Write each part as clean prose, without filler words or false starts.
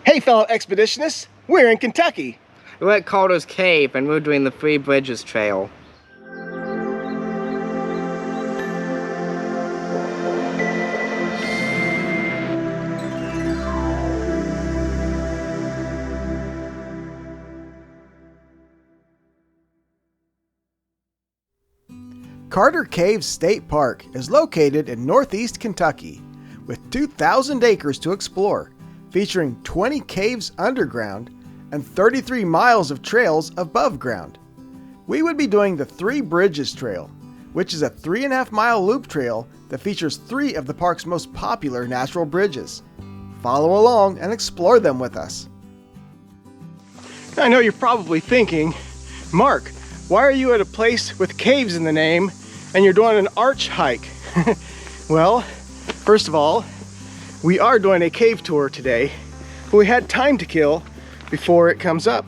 Hey fellow expeditionists, we're in Kentucky. We're at Calder's Cave and we're doing the Three Bridges Trail. Carter Cave State Park is located in northeast Kentucky with 2,000 acres to explore, featuring 20 caves underground and 33 miles of trails above ground. We would be doing the Three Bridges Trail, which is a 3.5-mile loop trail that features 3 of the park's most popular natural bridges. Follow along and explore them with us. I know you're probably thinking, Mark, why are you at a place with caves in the name and you're doing an arch hike? Well, first of all, we are doing a cave tour today, but we had time to kill before it comes up.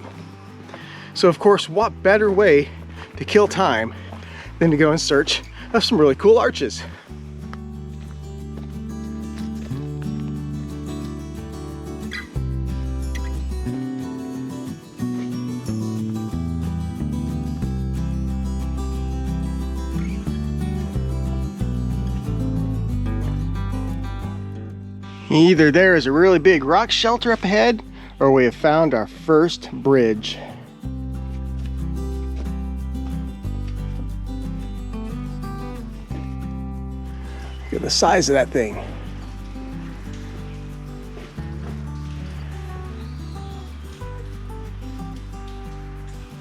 So of course, what better way to kill time than to go in search of some really cool arches? Either there is a really big rock shelter up ahead, or we have found our first bridge. Look at the size of that thing.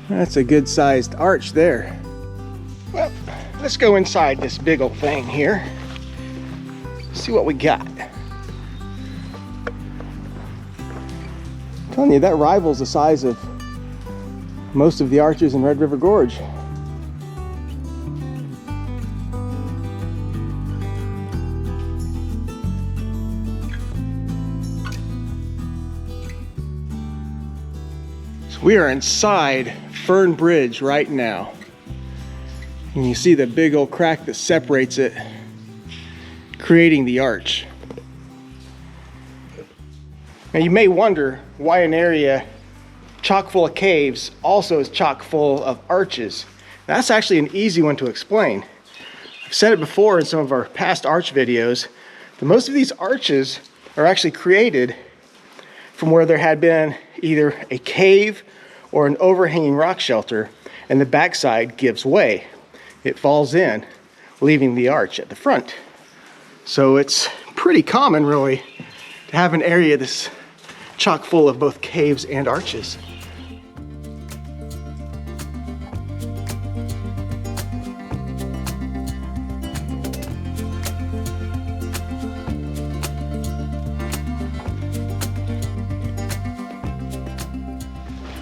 That's a good sized arch there. Well, let's go inside this big old thing here. See what we got. I'm telling you, that rivals the size of most of the arches in Red River Gorge. So we are inside Fern Bridge right now. And you see the big old crack that separates it, creating the arch. Now you may wonder why an area chock full of caves also is chock full of arches. That's actually an easy one to explain. I've said it before in some of our past arch videos, that most of these arches are actually created from where there had been either a cave or an overhanging rock shelter, and the backside gives way. It falls in, leaving the arch at the front. So it's pretty common, really, to have an area this chock full of both caves and arches.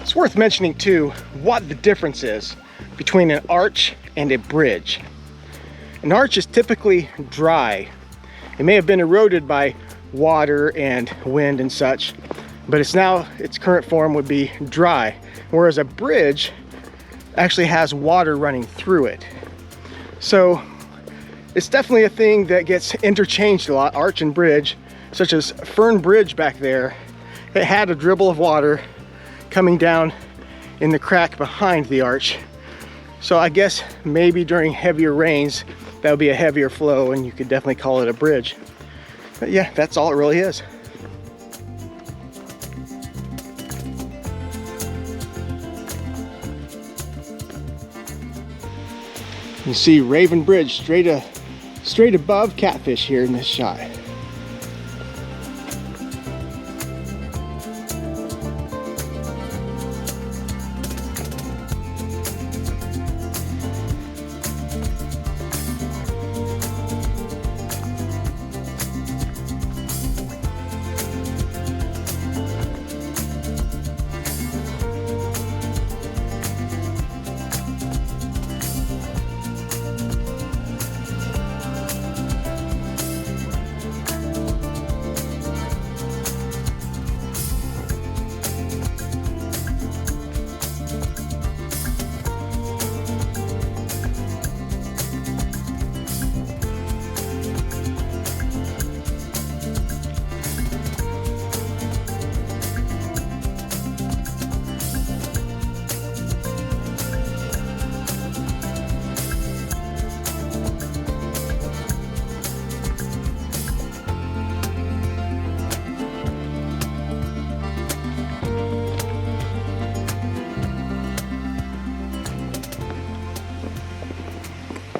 It's worth mentioning too what the difference is between an arch and a bridge. An arch is typically dry. It may have been eroded by water and wind and such, but its current form would be dry, whereas a bridge actually has water running through it. So it's definitely a thing that gets interchanged a lot, arch and bridge, such as Fern Bridge back there. It had a dribble of water coming down in the crack behind the arch. So I guess maybe during heavier rains, that would be a heavier flow and you could definitely call it a bridge. But yeah, that's all it really is. You see Raven Bridge straight above Catfish here in this shot.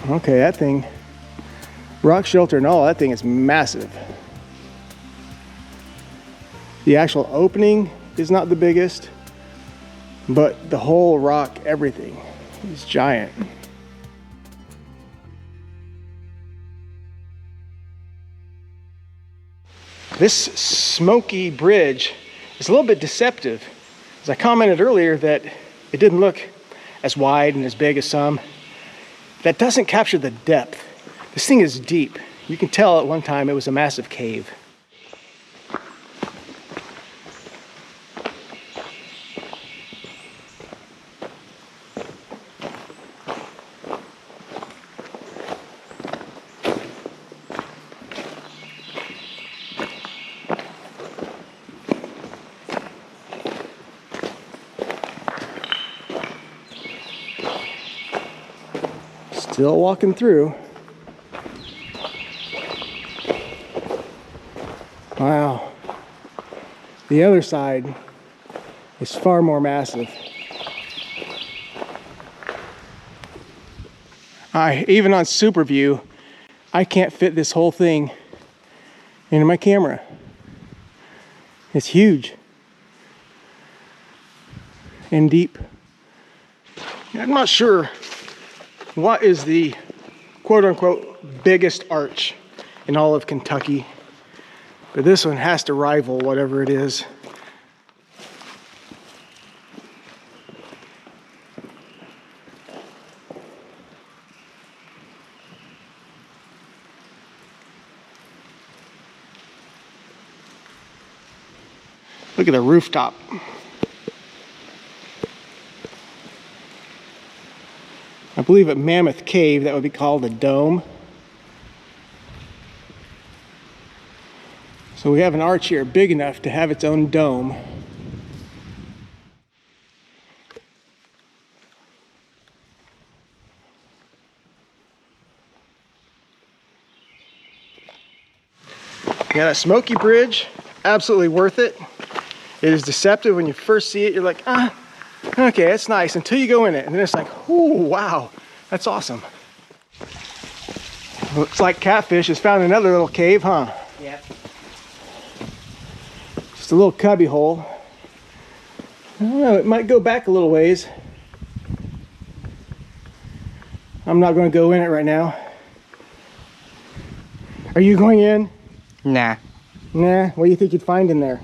Okay, that thing, rock shelter and all, that thing is massive. The actual opening is not the biggest, but the whole rock, everything is giant. This Smoky Bridge is a little bit deceptive. As I commented earlier that it didn't look as wide and as big as some. That doesn't capture the depth. This thing is deep. You can tell at one time it was a massive cave. Still walking through. Wow. The other side is far more massive. Even on super view, I can't fit this whole thing into my camera. It's huge and deep. I'm not sure what is the quote-unquote biggest arch in all of Kentucky, but this one has to rival whatever it is. Look at the rooftop. I believe at Mammoth Cave that would be called a dome. So we have an arch here big enough to have its own dome. Yeah, that Smoky Bridge, absolutely worth it. It is deceptive when you first see it. You're like, okay, it's nice until you go in it, and then it's like, oh wow, that's awesome. Looks like Catfish has found another little cave, huh? Yeah. Just a little cubby hole. I don't know, it might go back a little ways. I'm not going to go in it right now. Are you going in? Nah. Nah, what do you think you'd find in there?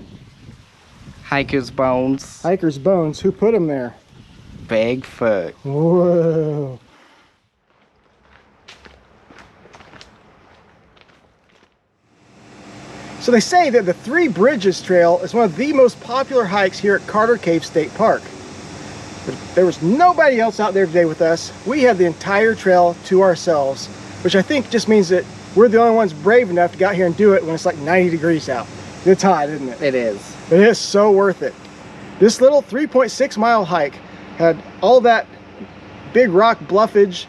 Hiker's bones. Hiker's bones. Who put them there? Bigfoot. Whoa. So they say that the Three Bridges Trail is one of the most popular hikes here at Carter Cave State Park. But there was nobody else out there today with us. We have the entire trail to ourselves, which I think just means that we're the only ones brave enough to get out here and do it when it's like 90 degrees out. It's hot, isn't it? It is. But it is so worth it. This little 3.6 mile hike had all that big rock bluffage,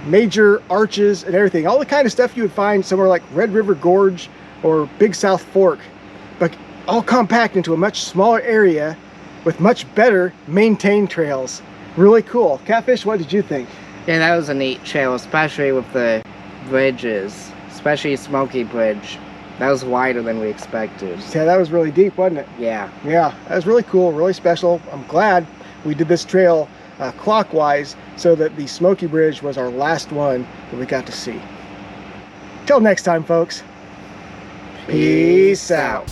major arches and everything. All the kind of stuff you would find somewhere like Red River Gorge or Big South Fork, but all compact into a much smaller area with much better maintained trails. Really cool. Catfish, what did you think? Yeah, that was a neat trail, especially with the bridges, especially Smoky Bridge. That was wider than we expected. Yeah, that was really deep, wasn't it? Yeah. Yeah, that was really cool, really special. I'm glad we did this trail clockwise so that the Smoky Bridge was our last one that we got to see. Till next time, folks. Peace out.